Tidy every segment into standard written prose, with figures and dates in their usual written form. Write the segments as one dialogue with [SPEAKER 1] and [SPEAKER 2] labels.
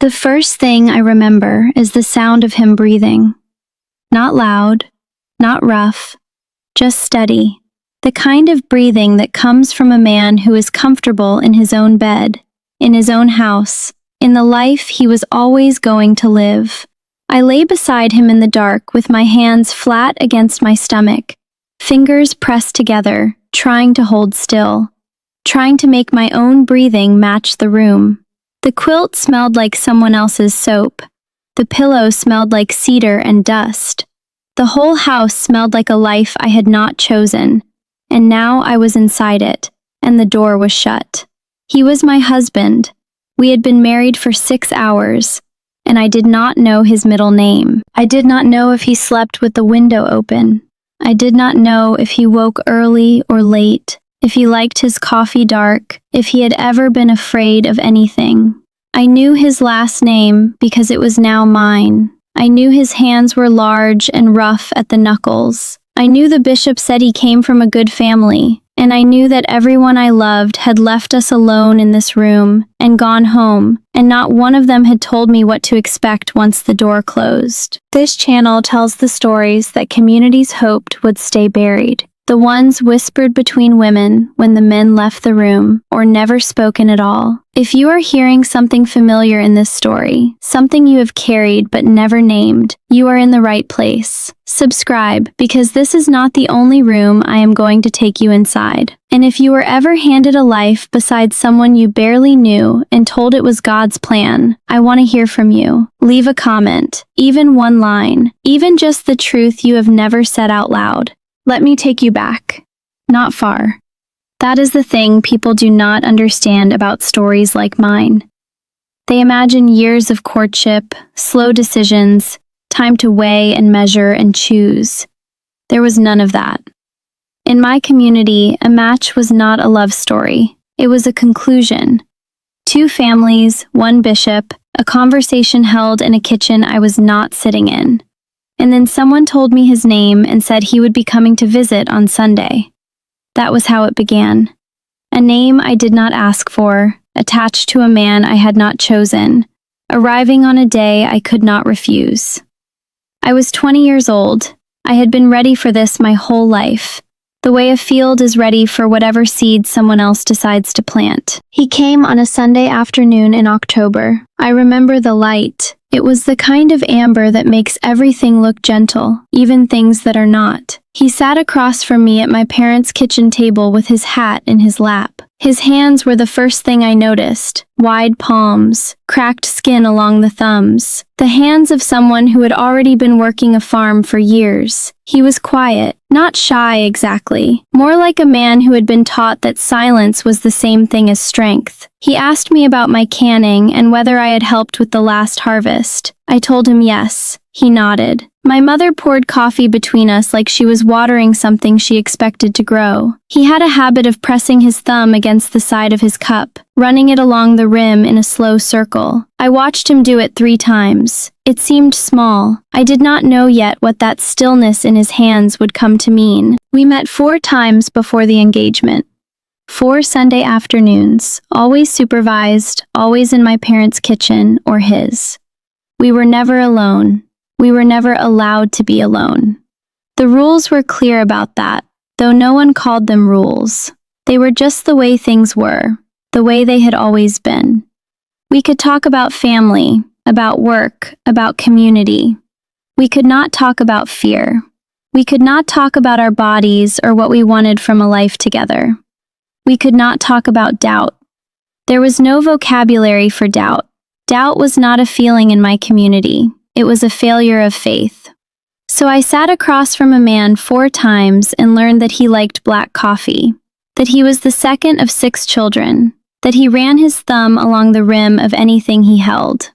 [SPEAKER 1] The first thing I remember is the sound of him breathing. Not loud, not rough, just steady. The kind of breathing that comes from a man who is comfortable in his own bed, in his own house, in the life he was always going to live. I lay beside him in the dark with my hands flat against my stomach, fingers pressed together, trying to hold still, trying to make my own breathing match the room. The quilt smelled like someone else's soap. The pillow smelled like cedar and dust. The whole house smelled like a life I had not chosen, and now I was inside it, and the door was shut. He was my husband. We had been married for 6 hours, and I did not know his middle name. I did not know if he slept with the window open. I did not know if he woke early or late, if he liked his coffee dark, if he had ever been afraid of anything. I knew his last name because it was now mine. I knew his hands were large and rough at the knuckles. I knew the bishop said he came from a good family, and I knew that everyone I loved had left us alone in this room and gone home, and not one of them had told me what to expect once the door closed. This channel tells the stories that communities hoped would stay buried. The ones whispered between women when the men left the room, or never spoken at all. If you are hearing something familiar in this story, something you have carried but never named, you are in the right place. Subscribe, because this is not the only room I am going to take you inside. And if you were ever handed a life beside someone you barely knew and told it was God's plan, I want to hear from you. Leave a comment, even one line, even just the truth you have never said out loud. Let me take you back. Not far. That is the thing people do not understand about stories like mine. They imagine years of courtship, slow decisions, time to weigh and measure and choose. There was none of that. In my community, a match was not a love story. It was a conclusion. 2 families, 1 bishop, a conversation held in a kitchen I was not sitting in. And then someone told me his name and said he would be coming to visit on Sunday. That was how it began. A name I did not ask for, attached to a man I had not chosen, arriving on a day I could not refuse. I was 20 years old. I had been ready for this my whole life, the way a field is ready for whatever seed someone else decides to plant. He came on a Sunday afternoon in October. I remember the light. It was the kind of amber that makes everything look gentle, even things that are not. He sat across from me at my parents' kitchen table with his hat in his lap. His hands were the first thing I noticed. Wide palms, cracked skin along the thumbs. The hands of someone who had already been working a farm for years. He was quiet, not shy exactly, more like a man who had been taught that silence was the same thing as strength. He asked me about my canning and whether I had helped with the last harvest. I told him yes. He nodded. My mother poured coffee between us like she was watering something she expected to grow. He had a habit of pressing his thumb against the side of his cup, running it along the rim in a slow circle. I watched him do it 3 times. It seemed small. I did not know yet what that stillness in his hands would come to mean. We met 4 times before the engagement. 4 Sunday afternoons, always supervised, always in my parents' kitchen or his. We were never alone. We were never allowed to be alone. The rules were clear about that, though no one called them rules. They were just the way things were, the way they had always been. We could talk about family, about work, about community. We could not talk about fear. We could not talk about our bodies or what we wanted from a life together. We could not talk about doubt. There was no vocabulary for doubt. Doubt was not a feeling in my community. It was a failure of faith. So I sat across from a man 4 times and learned that he liked black coffee, that he was the second of 6 children, that he ran his thumb along the rim of anything he held.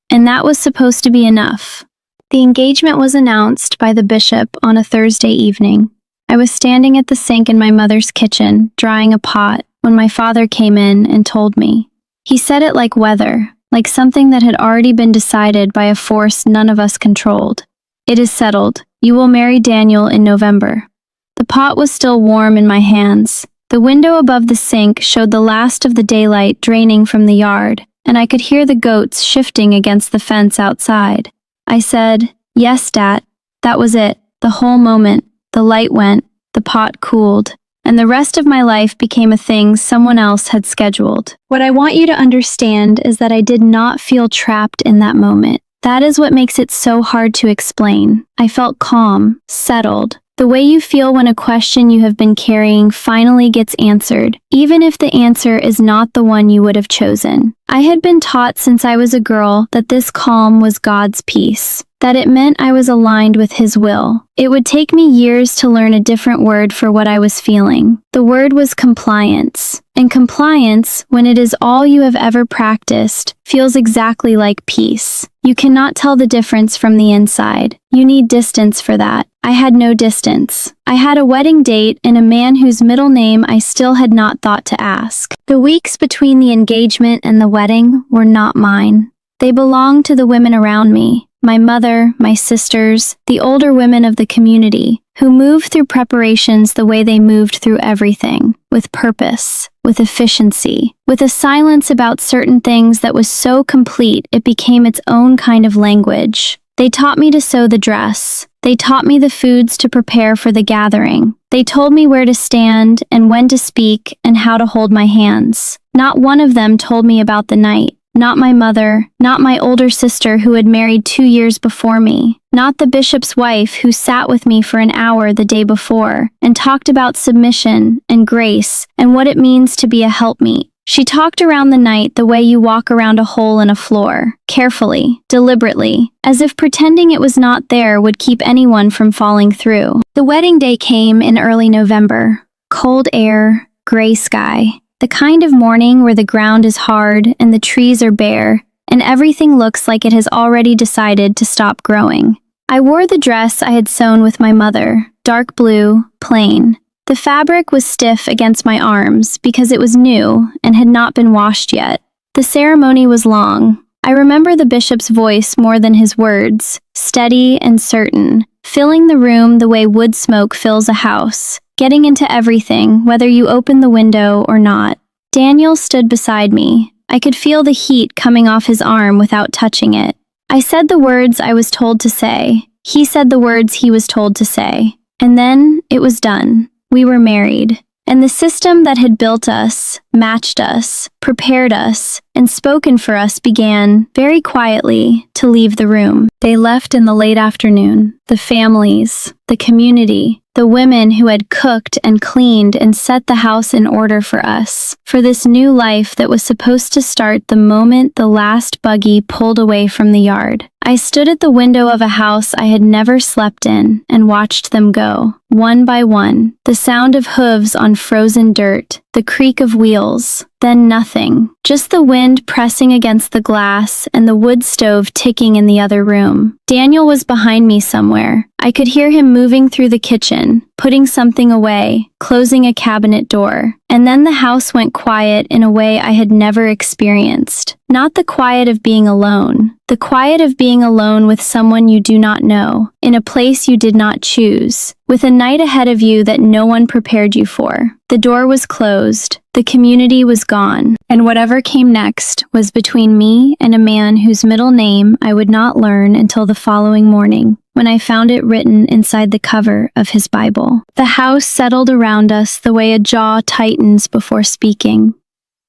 [SPEAKER 1] And that was supposed to be enough. The engagement was announced by the bishop on a Thursday evening. I was standing at the sink in my mother's kitchen, drying a pot, when my father came in and told me. He said it like weather, like something that had already been decided by a force none of us controlled. It is settled. You will marry Daniel in November. The pot was still warm in my hands. The window above the sink showed the last of the daylight draining from the yard. and I could hear the goats shifting against the fence outside. I said, "Yes, Dad." That was it. The whole moment. The light went, the pot cooled, and the rest of my life became a thing someone else had scheduled. What I want you to understand is that I did not feel trapped in that moment. That is what makes it so hard to explain. I felt calm, settled, the way you feel when a question you have been carrying finally gets answered, even if the answer is not the one you would have chosen. I had been taught since I was a girl that this calm was God's peace, that it meant I was aligned with His will. It would take me years to learn a different word for what I was feeling. The word was compliance. And compliance, when it is all you have ever practiced, feels exactly like peace. You cannot tell the difference from the inside. You need distance for that. I had no distance. I had a wedding date and a man whose middle name I still had not thought to ask. The weeks between the engagement and the wedding were not mine. They belonged to the women around me. My mother, my sisters, the older women of the community, who moved through preparations the way they moved through everything, with purpose, with efficiency, with a silence about certain things that was so complete it became its own kind of language. They taught me to sew the dress. They taught me the foods to prepare for the gathering. They told me where to stand and when to speak and how to hold my hands. Not one of them told me about the night. Not my mother, not my older sister who had married 2 years before me, not the bishop's wife who sat with me for an hour the day before and talked about submission and grace and what it means to be a helpmeet. She talked around the night the way you walk around a hole in a floor, carefully, deliberately, as if pretending it was not there would keep anyone from falling through. The wedding day came in early November. Cold air, gray sky. The kind of morning where the ground is hard and the trees are bare, and everything looks like it has already decided to stop growing. I wore the dress I had sewn with my mother, dark blue, plain. The fabric was stiff against my arms because it was new and had not been washed yet. The ceremony was long. I remember the bishop's voice more than his words, steady and certain, filling the room the way wood smoke fills a house, getting into everything, whether you open the window or not. Daniel stood beside me. I could feel the heat coming off his arm without touching it. I said the words I was told to say. He said the words he was told to say. And then it was done. We were married. And the system that had built us, matched us, prepared us, and spoken for us began, very quietly, to leave the room. They left in the late afternoon. The families, the community, the women who had cooked and cleaned and set the house in order for us, for this new life that was supposed to start the moment the last buggy pulled away from the yard. I stood at the window of a house I had never slept in and watched them go, one by one, the sound of hooves on frozen dirt, the creak of wheels, then nothing, just the wind pressing against the glass and the wood stove ticking in the other room. Daniel was behind me somewhere. I could hear him moving through the kitchen, putting something away, closing a cabinet door. And then the house went quiet in a way I had never experienced. Not the quiet of being alone, the quiet of being alone with someone you do not know, in a place you did not choose, with a night ahead of you that no one prepared you for. The door was closed, the community was gone, and whatever came next was between me and a man whose middle name I would not learn until the following morning, when I found it written inside the cover of his Bible. The house settled around us the way a jaw tightens before speaking.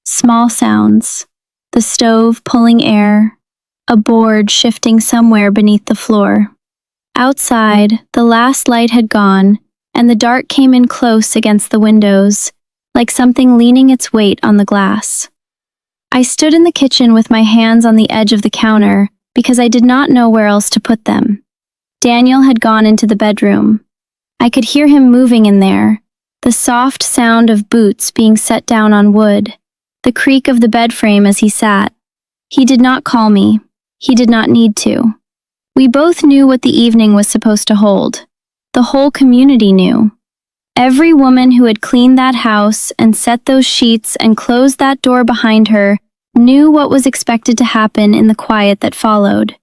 [SPEAKER 1] Small sounds. The stove pulling air, a board shifting somewhere beneath the floor. Outside, the last light had gone, and the dark came in close against the windows, like something leaning its weight on the glass. I stood in the kitchen with my hands on the edge of the counter because I did not know where else to put them. Daniel had gone into the bedroom. I could hear him moving in there, the soft sound of boots being set down on wood, the creak of the bed frame as he sat. He did not call me. He did not need to. We both knew what the evening was supposed to hold. The whole community knew. Every woman who had cleaned that house and set those sheets and closed that door behind her knew what was expected to happen in the quiet that followed.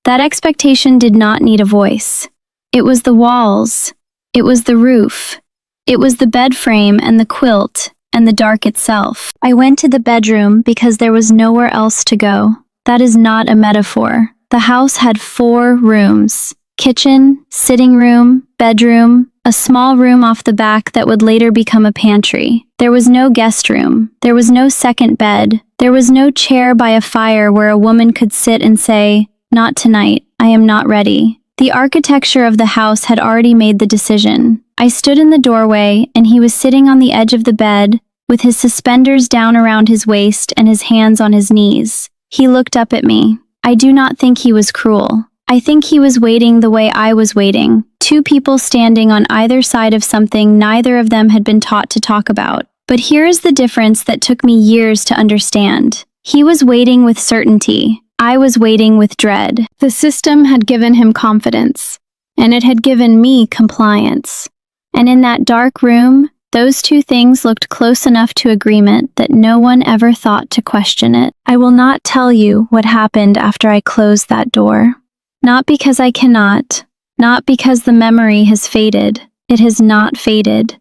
[SPEAKER 1] That expectation did not need a voice. It was the walls. It was the roof. It was the bed frame and the quilt and the dark itself. I went to the bedroom because there was nowhere else to go. That is not a metaphor. The house had 4 rooms: kitchen, sitting room, bedroom, a small room off the back that would later become a pantry. There was no guest room. There was no second bed. There was no chair by a fire where a woman could sit and say, "Not tonight, I am not ready." The architecture of the house had already made the decision. I stood in the doorway, and he was sitting on the edge of the bed, with his suspenders down around his waist and his hands on his knees. He looked up at me. I do not think he was cruel. I think he was waiting the way I was waiting, 2 people standing on either side of something neither of them had been taught to talk about. But here is the difference that took me years to understand. He was waiting with certainty. I was waiting with dread. The system had given him confidence, and it had given me compliance. And in that dark room, those 2 things looked close enough to agreement that no one ever thought to question it. I will not tell you what happened after I closed that door. Not because I cannot, not because the memory has faded. It has not faded.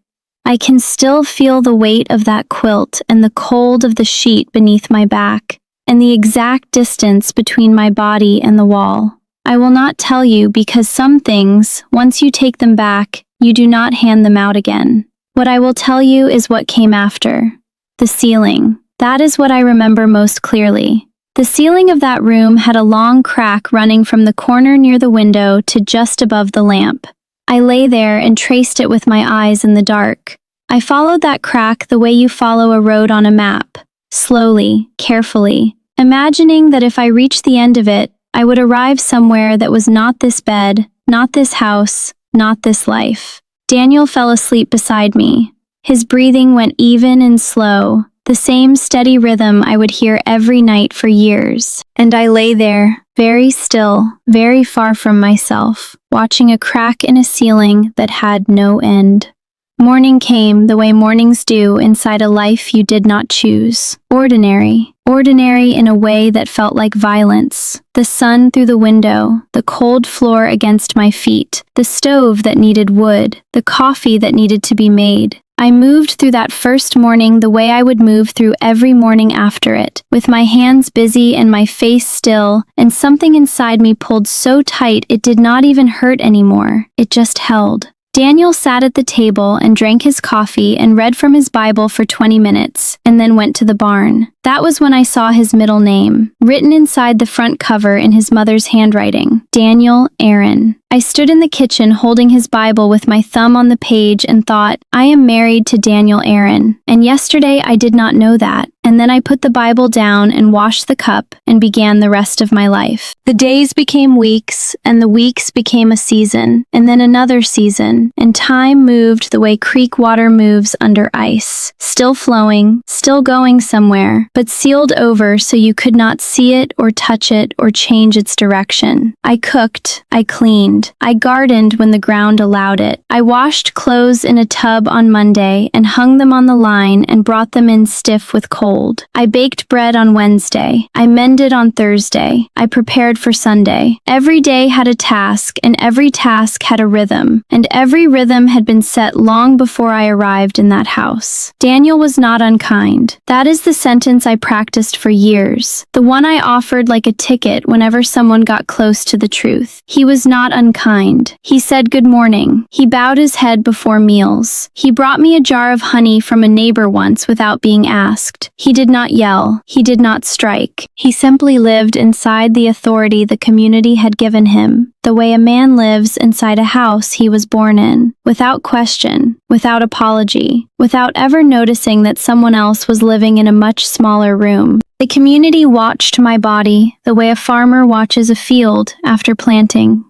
[SPEAKER 1] I can still feel the weight of that quilt and the cold of the sheet beneath my back, and the exact distance between my body and the wall. I will not tell you because some things, once you take them back, you do not hand them out again. What I will tell you is what came after. The ceiling. That is what I remember most clearly. The ceiling of that room had a long crack running from the corner near the window to just above the lamp. I lay there and traced it with my eyes in the dark. I followed that crack the way you follow a road on a map, slowly, carefully, imagining that if I reached the end of it, I would arrive somewhere that was not this bed, not this house, not this life. Daniel fell asleep beside me. His breathing went even and slow, the same steady rhythm I would hear every night for years. And I lay there, very still, very far from myself, watching a crack in a ceiling that had no end. Morning came the way mornings do inside a life you did not choose. Ordinary. Ordinary in a way that felt like violence. The sun through the window, the cold floor against my feet, the stove that needed wood, the coffee that needed to be made. I moved through that first morning the way I would move through every morning after it, with my hands busy and my face still, and something inside me pulled so tight it did not even hurt anymore. It just held. Daniel sat at the table and drank his coffee and read from his Bible for 20 minutes, and then went to the barn. That was when I saw his middle name, written inside the front cover in his mother's handwriting, Daniel Aaron. I stood in the kitchen holding his Bible with my thumb on the page and thought, I am married to Daniel Aaron, and yesterday I did not know that. And then I put the Bible down and washed the cup and began the rest of my life. The days became weeks, and the weeks became a season, and then another season, and time moved the way creek water moves under ice, still flowing, still going somewhere, but sealed over so you could not see it or touch it or change its direction. I cooked, I cleaned, I gardened when the ground allowed it. I washed clothes in a tub on Monday and hung them on the line and brought them in stiff with cold. I baked bread on Wednesday. I mended on Thursday. I prepared for Sunday. Every day had a task, and every task had a rhythm, and every rhythm had been set long before I arrived in that house. Daniel was not unkind. That is the sentence I practiced for years, the one I offered like a ticket whenever someone got close to the truth. He was not unkind. He said good morning. He bowed his head before meals. He brought me a jar of honey from a neighbor once without being asked. He did not yell. He did not strike. He simply lived inside the authority the community had given him, the way a man lives inside a house he was born in, without question, without apology, without ever noticing that someone else was living in a much smaller room. The community watched my body the way a farmer watches a field after planting,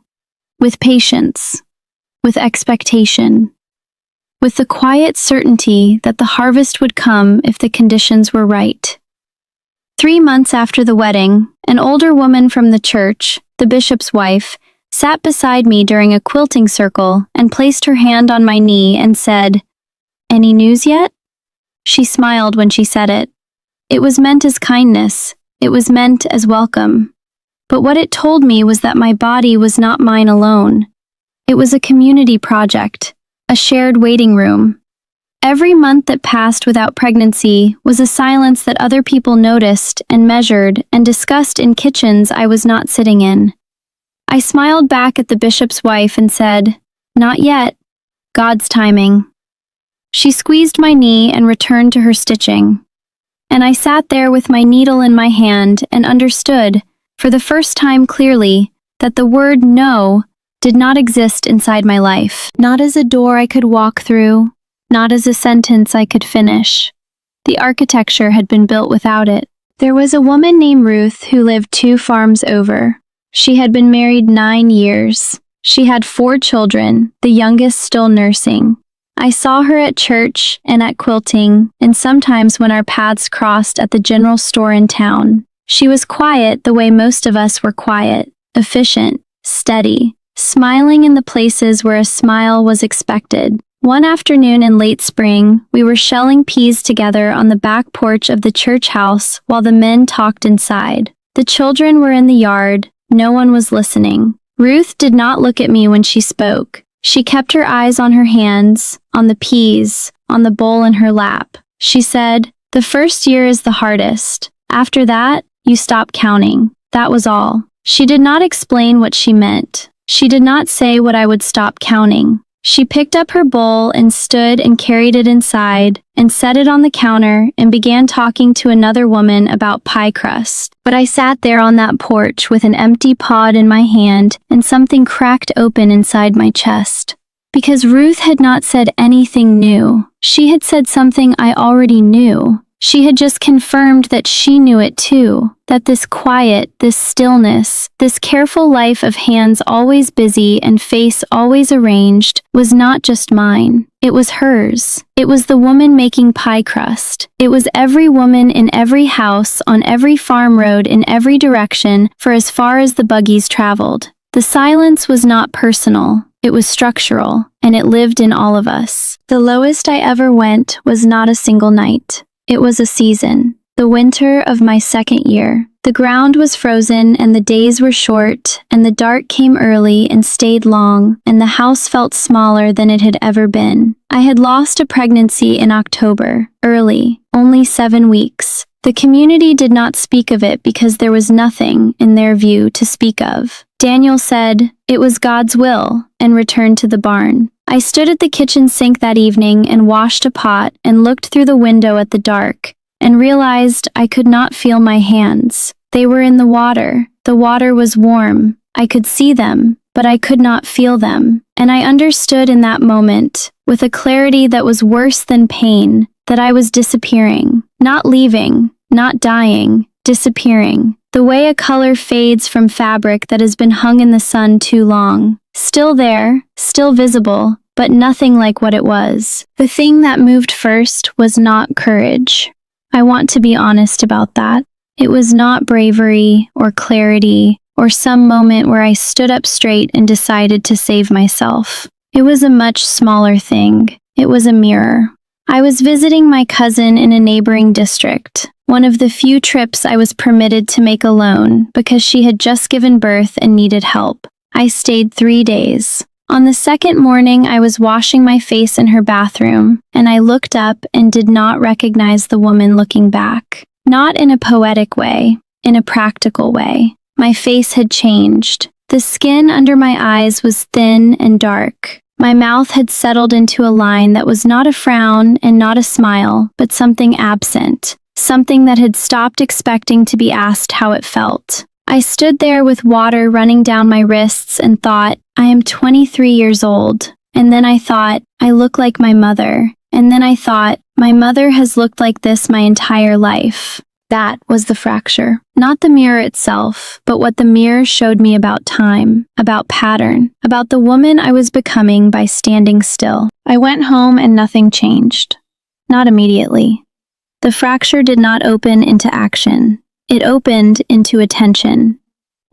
[SPEAKER 1] with patience, with expectation, with the quiet certainty that the harvest would come if the conditions were right. 3 months after the wedding, an older woman from the church, the bishop's wife, sat beside me during a quilting circle and placed her hand on my knee and said, "Any news yet?" She smiled when she said it. It was meant as kindness. It was meant as welcome. But what it told me was that my body was not mine alone. It was a community project. A shared waiting room. Every month that passed without pregnancy was a silence that other people noticed and measured and discussed in kitchens I was not sitting in. I smiled back at the bishop's wife and said, "Not yet. God's timing." She squeezed my knee and returned to her stitching. And I sat there with my needle in my hand and understood, for the first time clearly, that the word no did not exist inside my life. Not as a door I could walk through, not as a sentence I could finish. The architecture had been built without it. There was a woman named Ruth who lived 2 farms over. She had been married 9 years. She had 4 children, the youngest still nursing. I saw her at church and at quilting, and sometimes when our paths crossed at the general store in town. She was quiet the way most of us were quiet, efficient, steady, smiling in the places where a smile was expected. One afternoon in late spring, we were shelling peas together on the back porch of the church house while the men talked inside. The children were in the yard. No one was listening. Ruth did not look at me when she spoke. She kept her eyes on her hands, on the peas, on the bowl in her lap. She said, "The first year is the hardest. After that, you stop counting." That was all. She did not explain what she meant. She did not say what I would stop counting. She picked up her bowl and stood and carried it inside and set it on the counter and began talking to another woman about pie crust. But I sat there on that porch with an empty pod in my hand and something cracked open inside my chest. Because Ruth had not said anything new. She had said something I already knew. She had just confirmed that she knew it too, that this quiet, this stillness, this careful life of hands always busy and face always arranged was not just mine. It was hers. It was the woman making pie crust. It was every woman in every house, on every farm road, in every direction, for as far as the buggies traveled. The silence was not personal. It was structural, and it lived in all of us. The lowest I ever went was not a single night. It was a season, the winter of my 2nd year. The ground was frozen and the days were short and the dark came early and stayed long and the house felt smaller than it had ever been. I had lost a pregnancy in October, early, only 7 weeks. The community did not speak of it because there was nothing, in their view, to speak of. Daniel said, "It was God's will," and returned to the barn. I stood at the kitchen sink that evening and washed a pot and looked through the window at the dark and realized I could not feel my hands. They were in the water. The water was warm. I could see them, but I could not feel them. And I understood in that moment, with a clarity that was worse than pain, that I was disappearing. Not leaving, not dying, disappearing. The way a color fades from fabric that has been hung in the sun too long. Still there, still visible, but nothing like what it was. The thing that moved first was not courage. I want to be honest about that. It was not bravery or clarity or some moment where I stood up straight and decided to save myself. It was a much smaller thing. It was a mirror. I was visiting my cousin in a neighboring district, one of the few trips I was permitted to make alone because she had just given birth and needed help. I stayed 3 days. On the 2nd morning, I was washing my face in her bathroom, and I looked up and did not recognize the woman looking back. Not in a poetic way, in a practical way. My face had changed. The skin under my eyes was thin and dark. My mouth had settled into a line that was not a frown and not a smile, but something absent, something that had stopped expecting to be asked how it felt. I stood there with water running down my wrists and thought, I am 23 years old. And then I thought, I look like my mother. And then I thought, my mother has looked like this my entire life. That was the fracture. Not the mirror itself, but what the mirror showed me about time, about pattern, about the woman I was becoming by standing still. I went home and nothing changed. Not immediately. The fracture did not open into action. It opened into attention.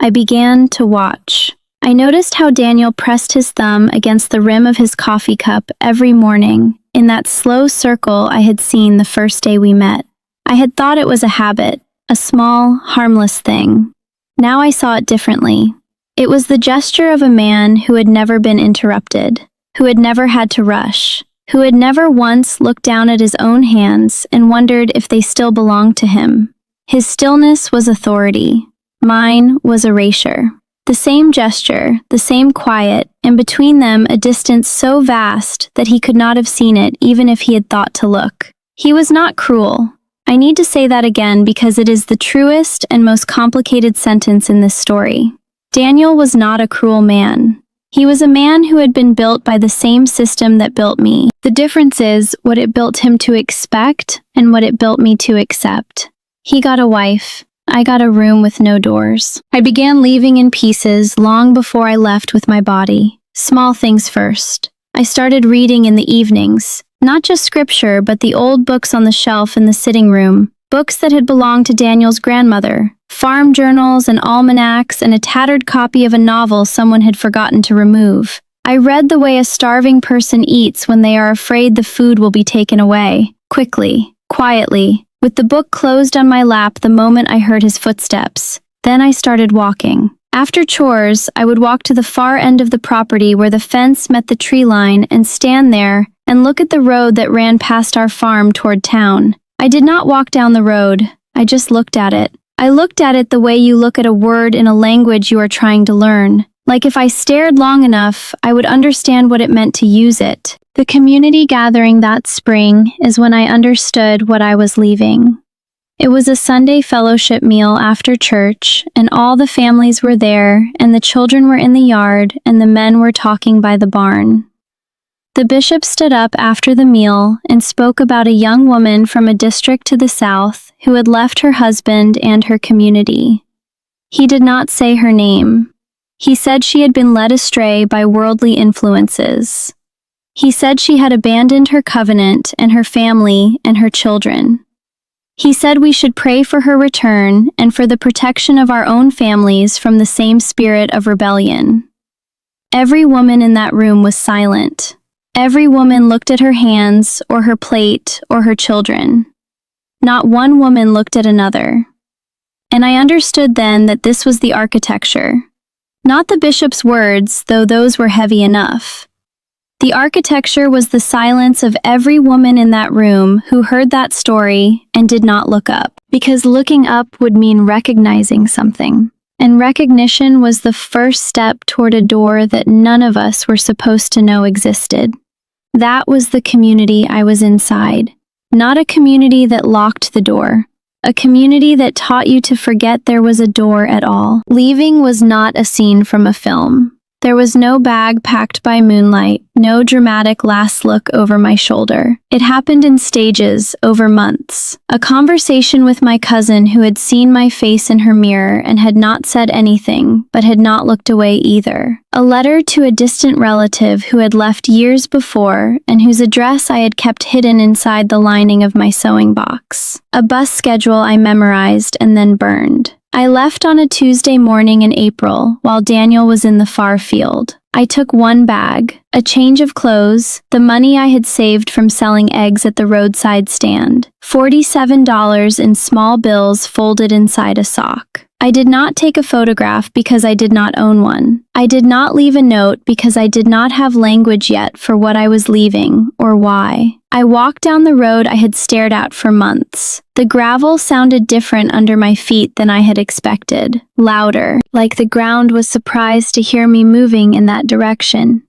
[SPEAKER 1] I began to watch. I noticed how Daniel pressed his thumb against the rim of his coffee cup every morning, in that slow circle I had seen the first day we met. I had thought it was a habit, a small, harmless thing. Now I saw it differently. It was the gesture of a man who had never been interrupted, who had never had to rush. who had never once looked down at his own hands and wondered if they still belonged to him. His stillness was authority. Mine was erasure. The same gesture, the same quiet, and between them a distance so vast that he could not have seen it even if he had thought to look. He was not cruel. I need to say that again because it is the truest and most complicated sentence in this story. Daniel was not a cruel man. He was a man who had been built by the same system that built me. The difference is what it built him to expect and what it built me to accept. He got a wife. I got a room with no doors. I began leaving in pieces long before I left with my body. Small things first. I started reading in the evenings. Not just scripture, but the old books on the shelf in the sitting room. Books that had belonged to Daniel's grandmother. Farm journals and almanacs and a tattered copy of a novel someone had forgotten to remove. I read the way a starving person eats when they are afraid the food will be taken away. Quickly, quietly, with the book closed on my lap the moment I heard his footsteps. Then I started walking. After chores, I would walk to the far end of the property where the fence met the tree line and stand there and look at the road that ran past our farm toward town. I did not walk down the road. I just looked at it. I looked at it the way you look at a word in a language you are trying to learn. Like if I stared long enough, I would understand what it meant to use it. The community gathering that spring is when I understood what I was leaving. It was a Sunday fellowship meal after church, and all the families were there, and the children were in the yard, and the men were talking by the barn. The bishop stood up after the meal and spoke about a young woman from a district to the south who had left her husband and her community. He did not say her name. He said she had been led astray by worldly influences. He said she had abandoned her covenant and her family and her children. He said we should pray for her return and for the protection of our own families from the same spirit of rebellion. Every woman in that room was silent. Every woman looked at her hands or her plate or her children. Not one woman looked at another. And I understood then that this was the architecture. Not the bishop's words, though those were heavy enough. The architecture was the silence of every woman in that room who heard that story and did not look up, because looking up would mean recognizing something. And recognition was the first step toward a door that none of us were supposed to know existed. That was the community I was inside. Not a community that locked the door. A community that taught you to forget there was a door at all. Leaving was not a scene from a film. There was no bag packed by moonlight, no dramatic last look over my shoulder. It happened in stages, over months. A conversation with my cousin who had seen my face in her mirror and had not said anything, but had not looked away either. A letter to a distant relative who had left years before and whose address I had kept hidden inside the lining of my sewing box. A bus schedule I memorized and then burned. I left on a Tuesday morning in April while Daniel was in the far field. I took one bag, a change of clothes, the money I had saved from selling eggs at the roadside stand, $47 in small bills folded inside a sock. I did not take a photograph because I did not own one. I did not leave a note because I did not have language yet for what I was leaving or why. I walked down the road I had stared at for months. The gravel sounded different under my feet than I had expected, louder, like the ground was surprised to hear me moving in that direction.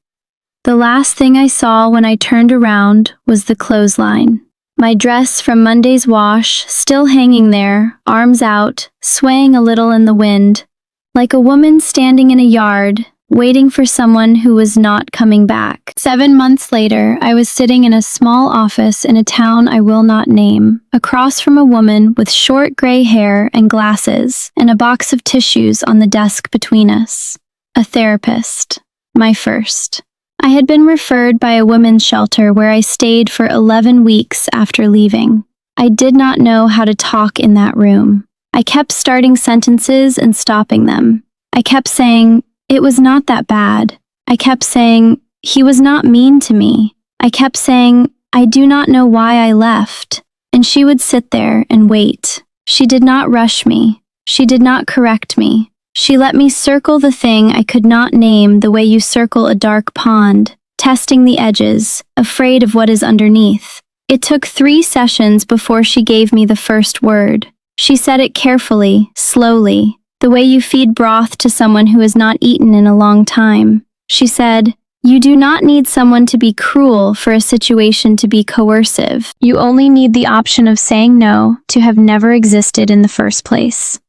[SPEAKER 1] The last thing I saw when I turned around was the clothesline. My dress from Monday's wash still hanging there, arms out, swaying a little in the wind, like a woman standing in a yard, waiting for someone who was not coming back. 7 months later, I was sitting in a small office in a town I will not name, across from a woman with short gray hair and glasses, and a box of tissues on the desk between us. A therapist. My first. I had been referred by a women's shelter where I stayed for 11 weeks after leaving. I did not know how to talk in that room. I kept starting sentences and stopping them. I kept saying, "It was not that bad." I kept saying, "He was not mean to me." I kept saying, "I do not know why I left." And she would sit there and wait. She did not rush me. She did not correct me. She let me circle the thing I could not name the way you circle a dark pond, testing the edges, afraid of what is underneath. It took 3 sessions before she gave me the first word. She said it carefully, slowly, the way you feed broth to someone who has not eaten in a long time. She said, "You do not need someone to be cruel for a situation to be coercive. You only need the option of saying no to have never existed in the first place."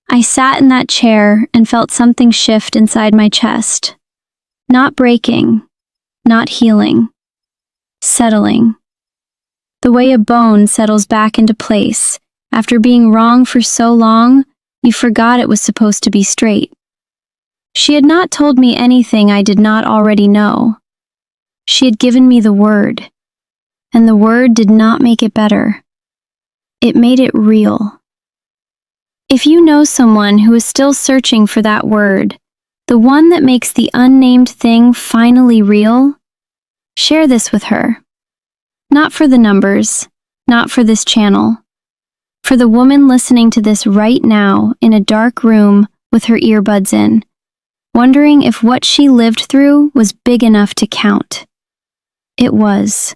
[SPEAKER 1] I sat in that chair and felt something shift inside my chest. Not breaking, not healing, settling. The way a bone settles back into place. After being wrong for so long, you forgot it was supposed to be straight. She had not told me anything I did not already know. She had given me the word, and the word did not make it better. It made it real. If you know someone who is still searching for that word, the one that makes the unnamed thing finally real, share this with her. Not for the numbers, not for this channel. For the woman listening to this right now in a dark room with her earbuds in, wondering if what she lived through was big enough to count. It was.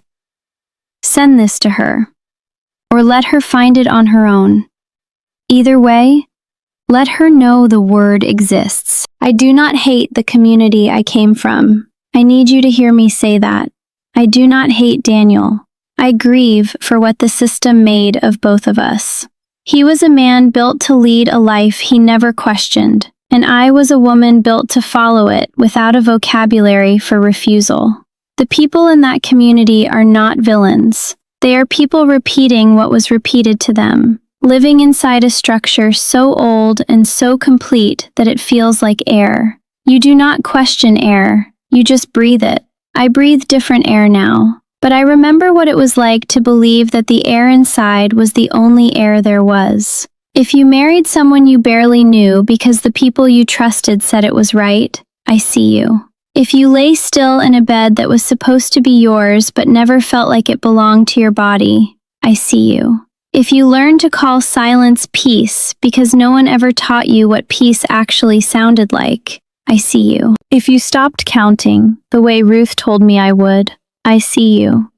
[SPEAKER 1] Send this to her, or let her find it on her own. Either way, let her know the word exists. I do not hate the community I came from. I need you to hear me say that. I do not hate Daniel. I grieve for what the system made of both of us. He was a man built to lead a life he never questioned, and I was a woman built to follow it without a vocabulary for refusal. The people in that community are not villains. They are people repeating what was repeated to them, living inside a structure so old and so complete that it feels like air. You do not question air, you just breathe it. I breathe different air now, but I remember what it was like to believe that the air inside was the only air there was. If you married someone you barely knew because the people you trusted said it was right, I see you. If you lay still in a bed that was supposed to be yours but never felt like it belonged to your body, I see you. If you learn to call silence peace because no one ever taught you what peace actually sounded like, I see you. If you stopped counting the way Ruth told me I would, I see you.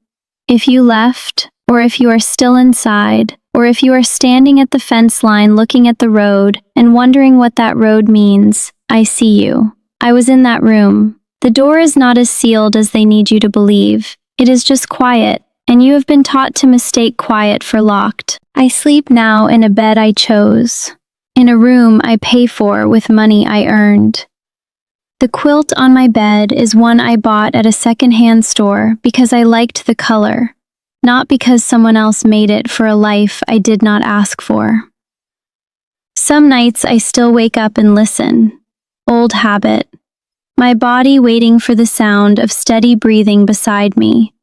[SPEAKER 1] If you left, or if you are still inside, or if you are standing at the fence line looking at the road and wondering what that road means, I see you. I was in that room. The door is not as sealed as they need you to believe. It is just quiet, and you have been taught to mistake quiet for locked. I sleep now in a bed I chose, in a room I pay for with money I earned. The quilt on my bed is one I bought at a second-hand store because I liked the color, not because someone else made it for a life I did not ask for. Some nights I still wake up and listen. Old habit. My body waiting for the sound of steady breathing beside me.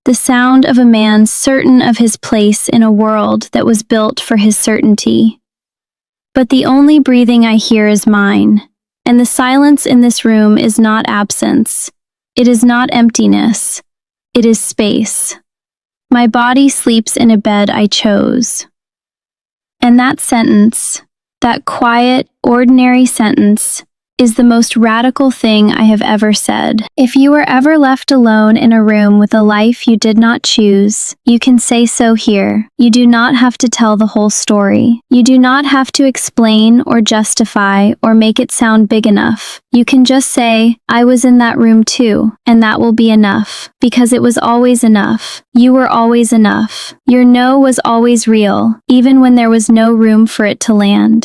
[SPEAKER 1] The sound of a man certain of his place in a world that was built for his certainty. But the only breathing I hear is mine, and the silence in this room is not absence. It is not emptiness. It is space. My body sleeps in a bed I chose. And that sentence, that quiet, ordinary sentence, is the most radical thing I have ever said. If you were ever left alone in a room with a life you did not choose, you can say so here. You do not have to tell the whole story. You do not have to explain or justify or make it sound big enough. You can just say, I was in that room too, and that will be enough, because it was always enough. You were always enough. Your no was always real, even when there was no room for it to land.